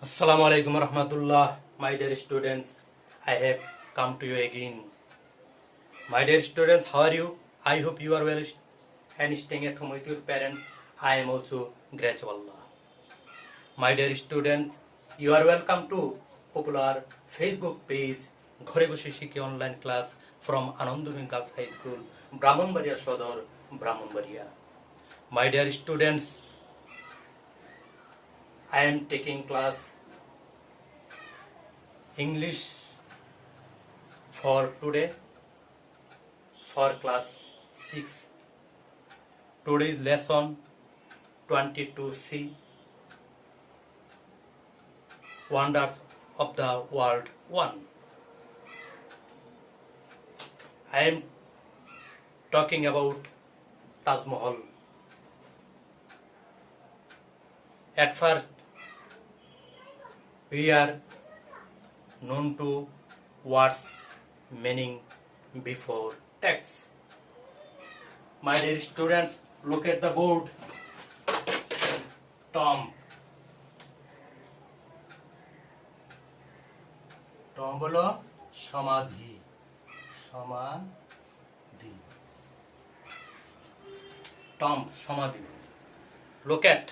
Assalamu alaikum warahmatullah. My dear students, I have come to you again. My dear students, how are you? I hope you are well and staying at home with your parents. I am also grateful Allah. My dear students, you are welcome to popular Facebook page ঘরে বসে শিখি online class from Anandabin Girls High School, Brahmanbaria Sodor, Brahmanbaria. My dear students, I am taking class English for today for class 6. Today's lesson 22C, Wonders of the World 1. I am talking about Taj Mahal. At first, we are known to words meaning before text. My dear students, look at the board. Tomb. Tomb হলো সমাধি। সমাধি। Tomb সমাধি। Look at.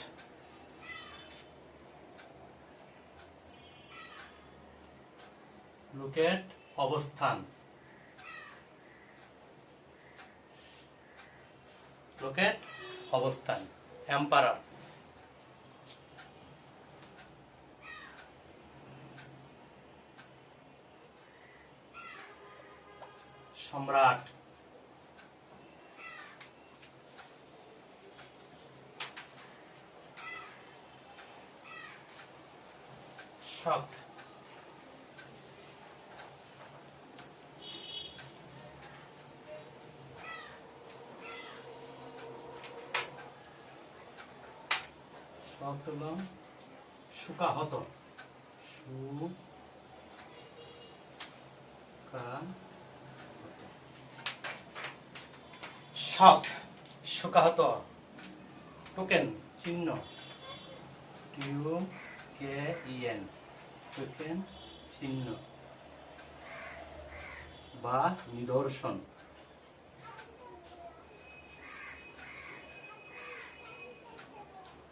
Look at অবস্থান। Look at অবস্থান। Emperor. সম্রাট। শক। শক হলো শুকাহত। শক শুকাহত। Token চিহ্ন। TUKEN token চিহ্ন বা নিদর্শন।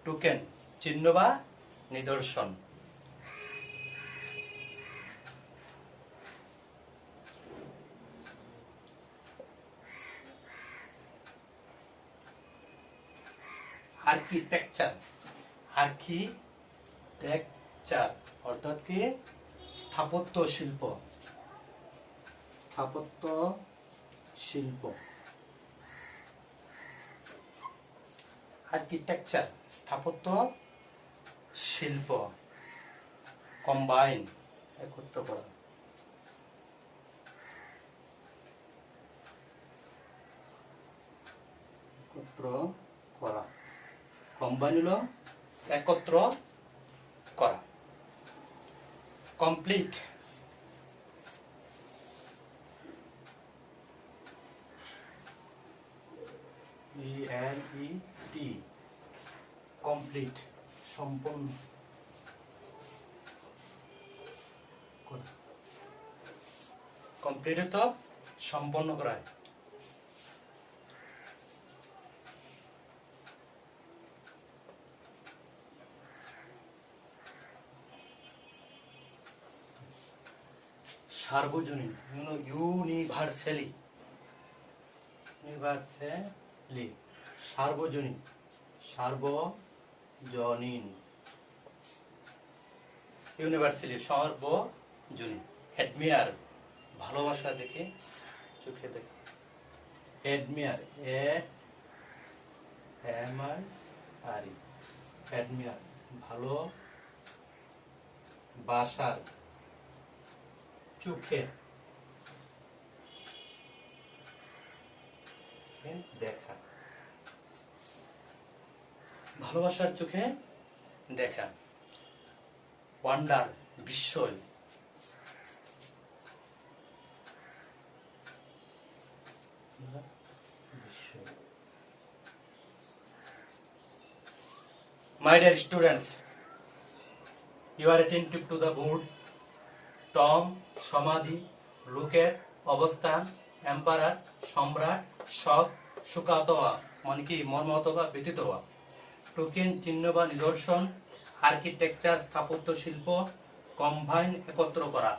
টোকেন চিহ্ন বা নিদর্শন। আর্কিটেকচার। আর্কিটেকচার অর্থাৎ কি স্থাপত্য শিল্প। স্থাপত্য শিল্প। আর্কিটেকচার স্থাপত্য শিল্প। কম্বাইন একত্র করা। একত্র করা। কম্বাইন হলো একত্র করা। কমপ্লিট। ELET কমপ্লিট সম্পূর্ণ করা। কমপ্লিট তো সম্পন্ন করা। সার্বজনীন ইউনিভার্সালি। ইউনিভার্সালি সার্বজনীন। সার্বজনীন ইউনিভার্সালি সর্বজনীন। অ্যাডমিয়ার ভালোবাসা দেখে চোখে দেখে। অ্যাডমিয়ার অ্যাডমিয়ার ভালো বাসার চোখে দেখা। ভালোবাসার চোখে দেখা। ওয়ান্ডার বিস্ময়। My dear students, You are attentive to the board. Tom, সমাধি, লুকেট, অবস্থান, এম্পারার, সম্রাট, শক, সুকাতোয়া মানে কি মর্মত বা ব্যতীত হওয়া, টোকেন চিহ্ন বা নিদর্শন, আর্কিটেকচার স্থাপত্য শিল্প, কম্বাইন একত্র করা,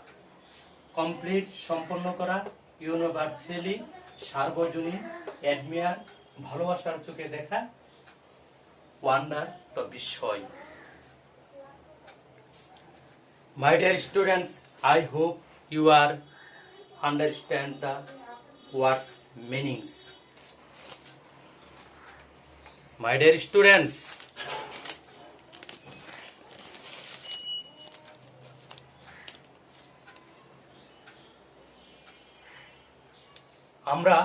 কমপ্লিট সম্পন্ন করা, ইউনিভার্সালি সার্বজনীন, অ্যাডমিয়ার ভালোবাসার চোখে দেখা, ওয়ান্ডার তো বিস্ময়। My dear students, I hope you are understand the words meanings. My dear students, আমরা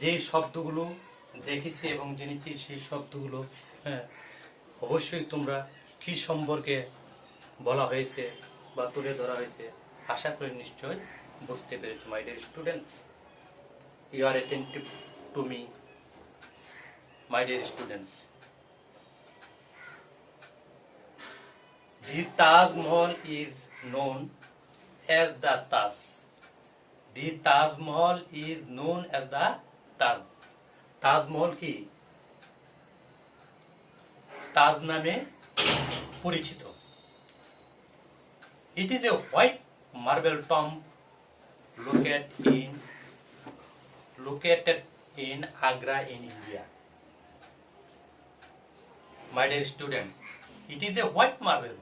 যে শব্দগুলো দেখেছি এবং জেনেছি সেই শব্দগুলো অবশ্যই তোমরা কি সম্পর্কে বলা হয়েছে বা তুলে ধরা হয়েছে আশা করি নিশ্চয় বুঝতে পেরেছো। My dear students, you are attentive to me. My dear students, the Taj Mahal is known as the Taj. The Taj Mahal is known as the Taj. Taj Mahal কি তাজ নামে পরিচিত। It is a white marble tomb located in Agra in India. My dear students, it is a white marble.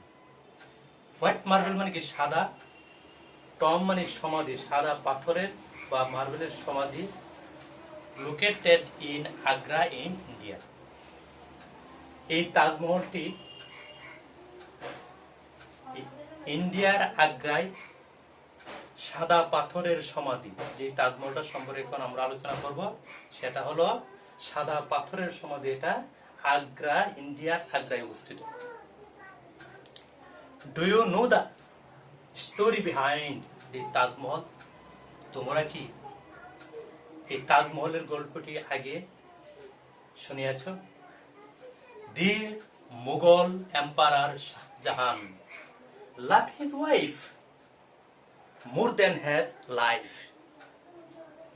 White marble মানে কি সাদা, Tom মানে সমাধি, সাদা পাথরের বা মার্বেলের সমাধি, located in Agra in India. এই তাজমহলটি ইন্ডিয়ার আগ্রায় সাদা পাথরের সমাধি। যে তাজমহলটা সম্পর্কে এখন আমরা আলোচনা করব সেটা হলো সাদা পাথরের সমাধি। এটা আগ্রা, ইন্ডিয়ার আগ্রায় অবস্থিত। Do you know the story behind the Taj Mahal? তোমরা কি এই তাজমহলের গল্পটি আগে শুনিয়াছ? The Mughal emperor Shah Jahan loved his wife more than his life.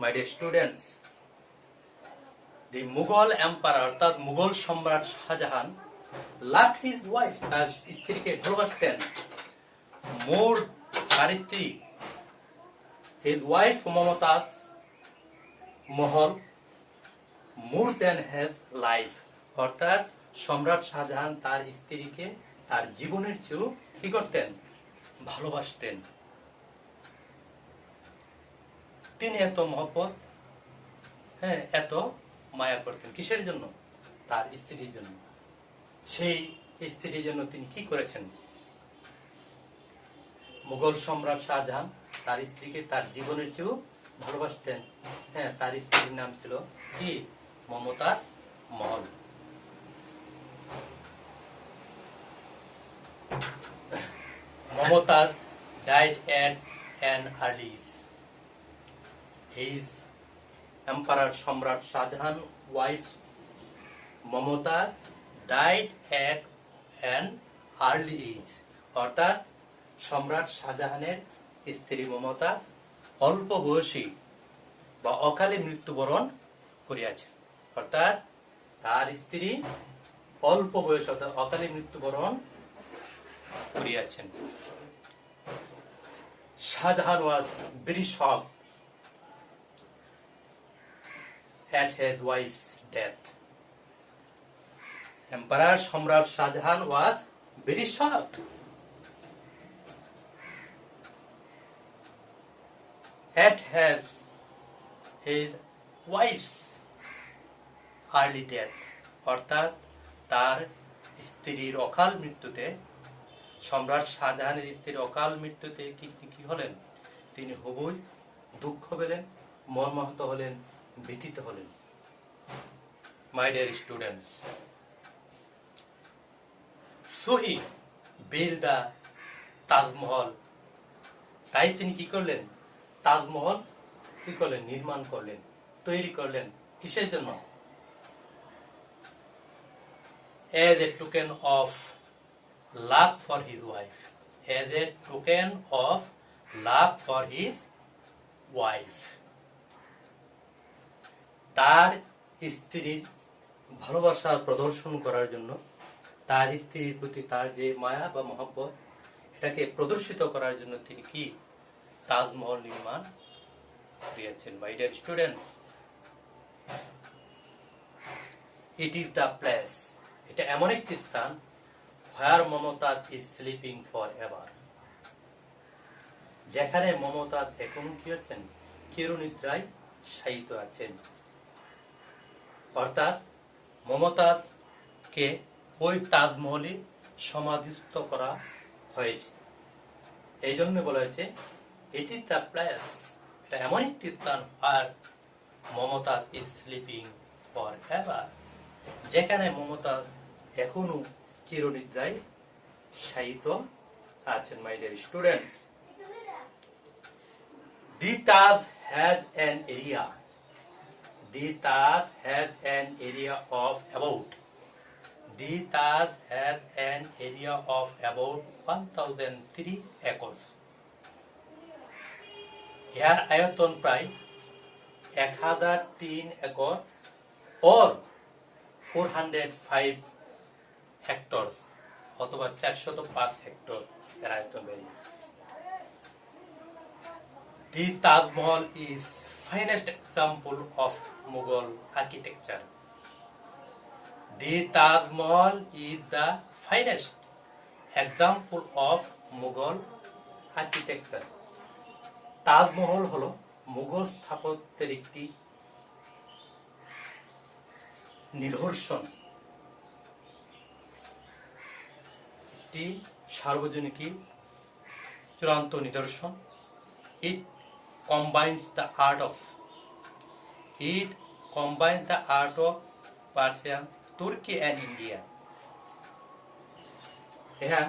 My dear students, the Mughal emperor অর্থাৎ মুঘল সম্রাট শাহজাহান loved his wife, তার স্ত্রীকে ভালোবাসতেন, more তার স্ত্রী, his wife Mumtaz Mahal, more than his life অর্থাৎ সম্রাট শাহজাহান তার স্ত্রীকে তার জীবনের চেয়েও কি করতেন? ভালোবাসতেন। তিনি এত মহব্বত, এত মায়া করতেন কিসের জন্য? তার স্ত্রীর জন্য। সেই স্ত্রীর জন্য তিনি কি করেছেন? মুঘল সম্রাট শাহজাহান তার স্ত্রীকে তার জীবনের চেয়েও ভালোবাসতেন। তার স্ত্রীর নাম ছিল কি? Mumtaz Mahal. Mumtaz died at an early age. His Emperor Samrat Shahjahan wife Mumtaz died at an early age. অর্থাৎ সম্রাট শাহজাহানের স্ত্রী মমতাজ অল্প বয়সী বা অকালে মৃত্যুবরণ করিয়াছেন। অর্থাৎ তার স্ত্রী অল্প বয়স অর্থাৎ অকালে মৃত্যুবরণ করিয়াছেন। Shahjahan was very shocked at his wife's death. Emperor Samrat Shahjahan was very shocked at his wife's early death. অর্থাৎ তার স্ত্রীর অকাল মৃত্যুতে, সম্রাট শাহজাহানের স্ত্রীর অকাল মৃত্যুতে কি হলেন? তিনি খুবই দুঃখ পেলেন, মর্মাহত হলেন, ব্যথিত হলেন। মাই dear students, so he build the Taj Mahal. তাই তিনি কি করলেন? তাজমহল কি করলেন? নির্মাণ করলেন, তৈরি করলেন। কিসের জন্য? as a token of love for his wife, as a token of love for his wife. তার স্ত্রীর ভালোবাসার প্রদর্শন করার জন্য, তার স্ত্রীর প্রতি তার যে মায়া বা মহব্বত, এটাকে প্রদর্শিত করার জন্য তিনি কি তাজমহল নির্মাণ করিয়েছেন। My dear student, it is the place, এটা এমন একটি স্থান, where Mumtaz is sleeping for ever, যেখানে মমতাজ এখন কি আছেন, চিরনিদ্রায় শায়িত আছেন। অর্থাৎ মমতাজকে ওই তাজমহলে সমাধিস্থ করা হয়েছে। এই জন্য বলা হয়েছে ইট ইজ দ্য প্লেস, এটা এমন একটি স্থান, আর Mumtaz is sleeping for ever, যেখানে মমতাজ এখনো চিরনিদ্রায় শায়িত আছেন। My dear students, the Taj has an area, the Taj has an area of about 1003 acres. এর আয়তন প্রায় 1003 একর or 405 হেক্টরস, অথবা 405 হেক্টর এর আয়তন বেশি। The Taj Mahal is finest example of Mughal architecture. The Taj Mahal is the finest example of Mughal architecture. Taj Mahal হলো মুঘল স্থাপত্যের একটি নিদর্শন, একটি সার্বজনীন চূড়ান্ত নিদর্শন। It combines the art of Persian, Turkey and India. হ্যাঁ,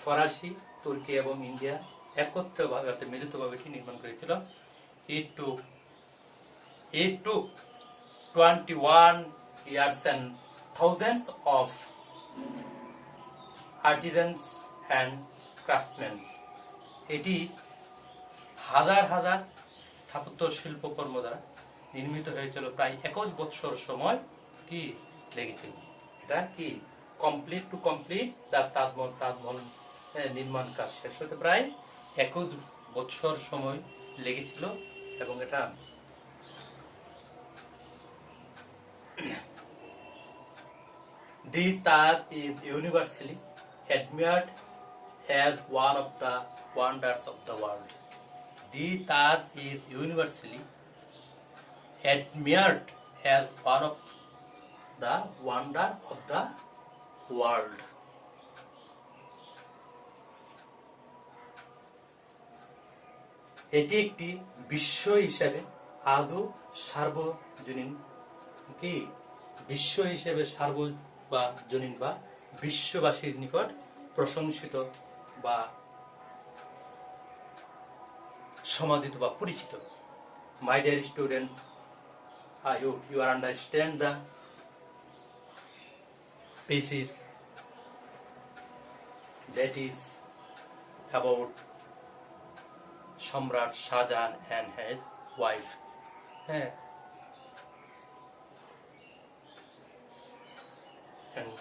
ফরাসি, তুর্কি এবং ইন্ডিয়া একত্রভাবে অর্থাৎ মিলিতভাবে এটি নির্মাণ করেছিল। It took 21 years and thousands of artisans and craftsmen. এটি হাজার হাজার স্থাপত্য শিল্পকর্ম দ্বারা নির্মিত হয়েছিল, প্রায় 21 বছর সময় কি লেগেছিল। এটা কি কমপ্লিট দ্য তাজমহল নির্মাণ কাজ শেষ হতে প্রায় 21 বছর সময় লেগেছিল। এবং এটা the Taj is universally admired as one of the wonders of the world. The Taj is universally admired as one of the wonders of the world. এটি একটি বিশ্ব হিসেবে আদৌ সার্বজনীন কি বিশ্ব হিসেবে সার্বজনীন বা বিশ্ববাসীর নিকট প্রশংসিত বা সমাদিত বা পরিচিত। মাই dear students, I hope you understand the pieces that is about Samrat Shahjahan and his wife. And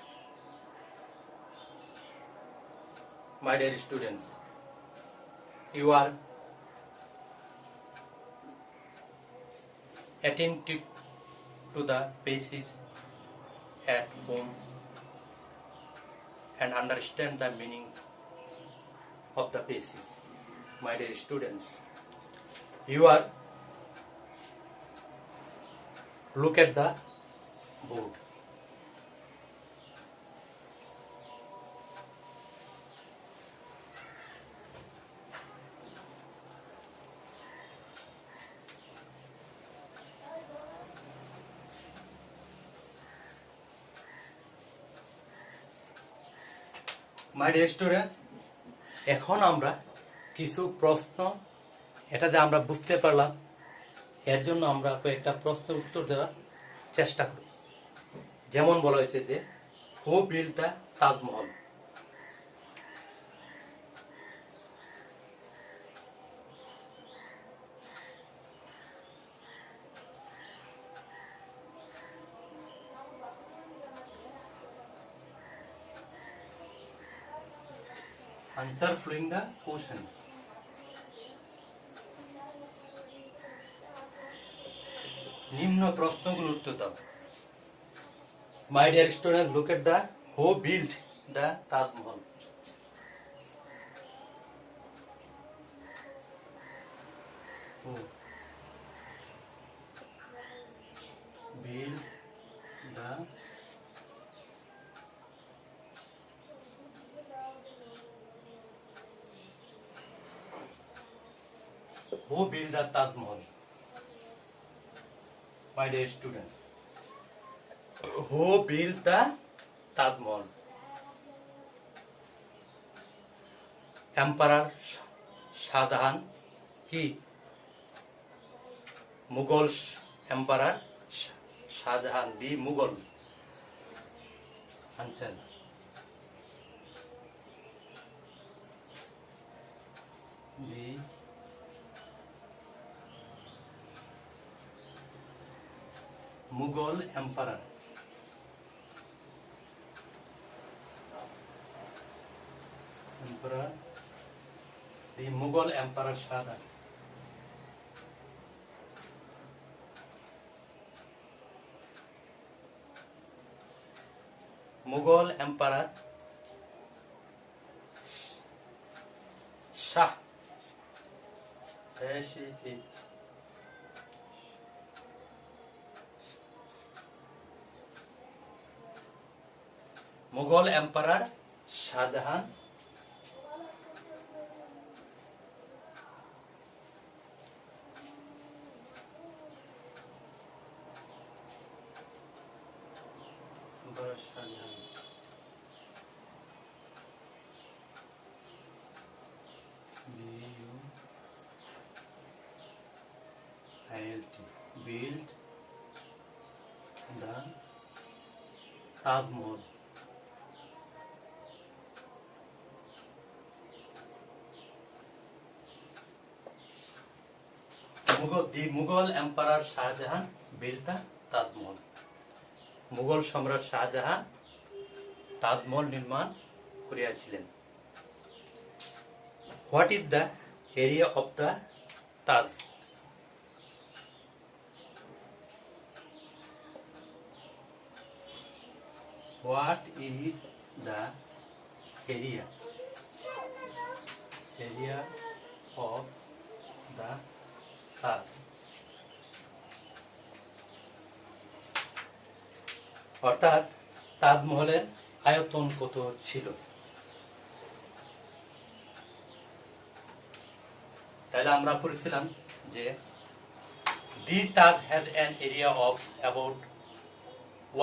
my dear students, you are attentive to the basics at home and understand the meaning of the basics. My dear students, you are look at the board. My dear students, এখন আমরা কিছু প্রশ্ন, এটা যে আমরা বুঝতে পারলাম, এর জন্য আমরা কয়েকটা প্রশ্নের উত্তর দেওয়ার চেষ্টা করি। যেমন বলা হয়েছে যে হু build the Taj Mahal. Answer following the question. নিম্ন প্রশ্নগুলোর উত্তর দাও। My dear students, look at the who built the Taj Mahal. Who built the Taj Mahal? My dear students, who built the Taj Mahal? Emperor Shah কি? Mughal emperor Shahjahan, the Mughal. Answer the Mughal emperor. The Mughal emperor Shahjahan. Mughal emperor Shah Mughal emperor Shahjahan built the Taj Mahal. The Mughal Emperor Shah Jahan built the Taj Mahal. Mughal সম্রাট শাহজাহান তাজমহল নির্মাণ করিয়াছিলেন। What is the area of the Taj? What is the area of the Taj? অর্থাৎ তাজমহলের আয়তন কত ছিল? তাহলে আমরা পড়েছিলাম যে the Taj has an area of about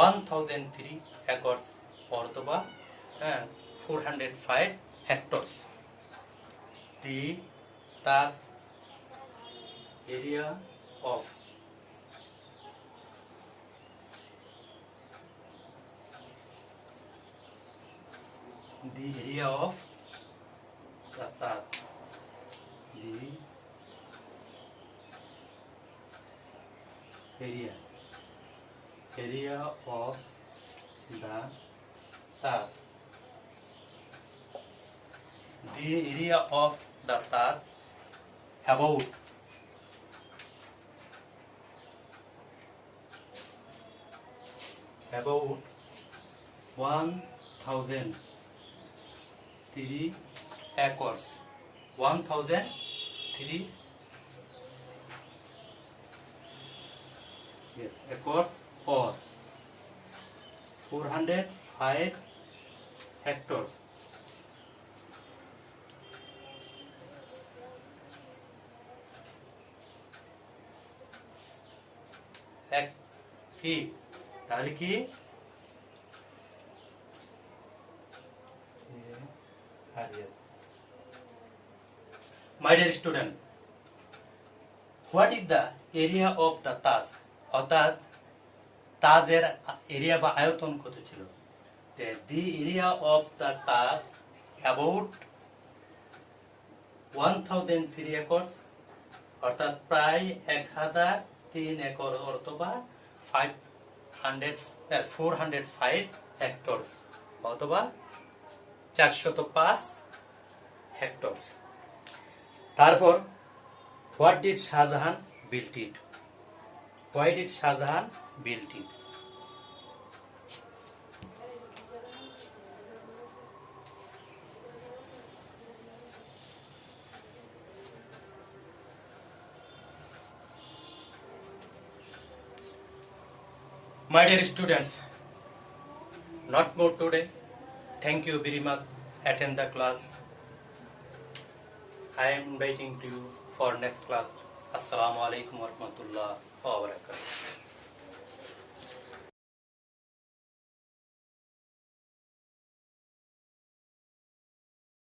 1003 acre অথবা 405 hectares. The Taj area of the area of the Taj, the area of the Taj, the area of the Taj about 1003 acres, 1003 acres or 405 hectares. কি তাহলে কি My dear student, what is the area of the Taj? অর্থাৎ তাজের area বা আয়তন কত ছিল? The area of the Taj about 1003 acres অর্থাৎ প্রায় 1003 একর অথবা 405 হেক্টরস অথবা 405 হেক্টরস। তারপর what did Shahjahan built it? Why did Shahjahan build it? My dear students, not more today. Thank you very much. Attend the class. I am waiting to you for next class. Assalamu alaikum warahmatullahi wabarakatuh.